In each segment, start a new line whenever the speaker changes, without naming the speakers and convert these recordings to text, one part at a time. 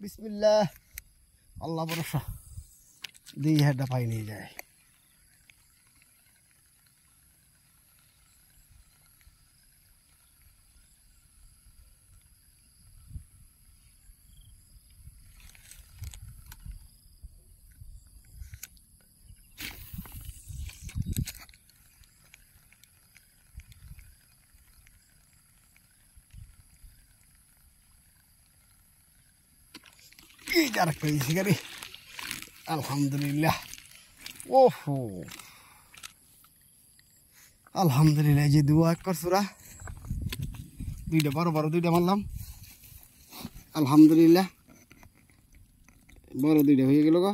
বিসমিল্লাহ আল্লাহ ভরসা দিয়ে হেডটা পাই নিয়ে যায়। আরেকটা দিয়েছি গাড়ি আলহামদুলিল্লাহ। ওহো আলহামদুলিল্লাহ, যে দুয়া করছুরা দুইটা বড় বড় দুইটা মারলাম আলহামদুলিল্লাহ, বড় দুইটা হয়ে গেল গো।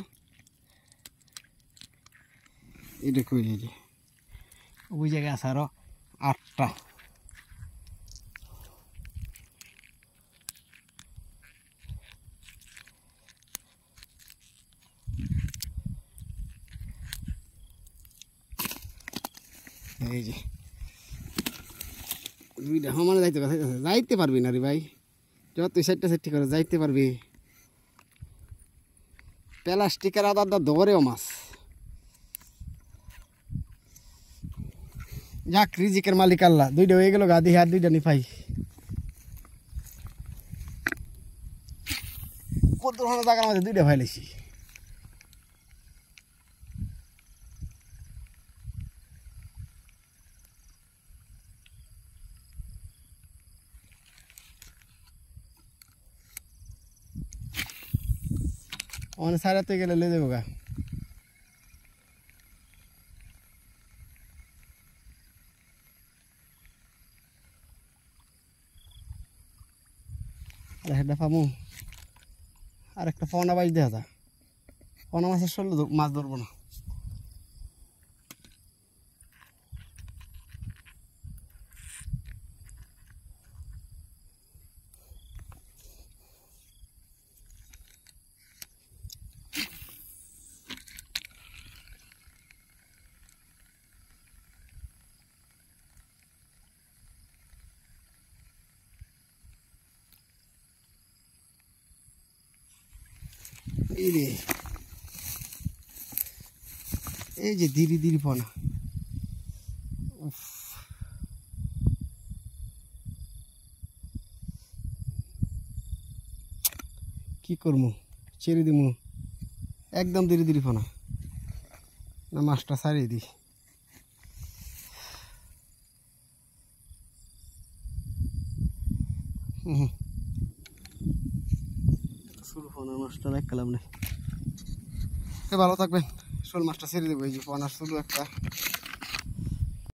এটা কই যে ওই জায়গায় আছে আরো 8টা। এই যে দুইটা সমানে যাইতে যাইতে পারবি না রে ভাই, যত সাইডটা সাইডটি করে যাইতে পারবি। প্লাস্টিকের আদারটা ধরেও মাছ। যাক রিজিকের মালিক আল্লাহ, দুইটা হয়ে গেল গাদি হাত দুইটা নি পাই। কত জায়গার মাঝে দুইটা ফাইলেছি। অনেক সারাতে গেলে লে দেবো গা। হেডটা পামু আর একটা ফোনা বাইজ দেখা যা। ফোনা মাছের শরীর মাছ ধরবো না। এই যে ধীরে ধীরে ফোনা কি করবো, ছেড়ে দিমু একদম ধীরে ধীরে ফোনা না মাছটা ছাড়িয়ে দিই। শুরু ফোনার মাছটা এক কালাম নেই। ভালো থাকবেন, শোল মাছটা ছেড়ে দেবো। এই যে ফোনার শুরু একটা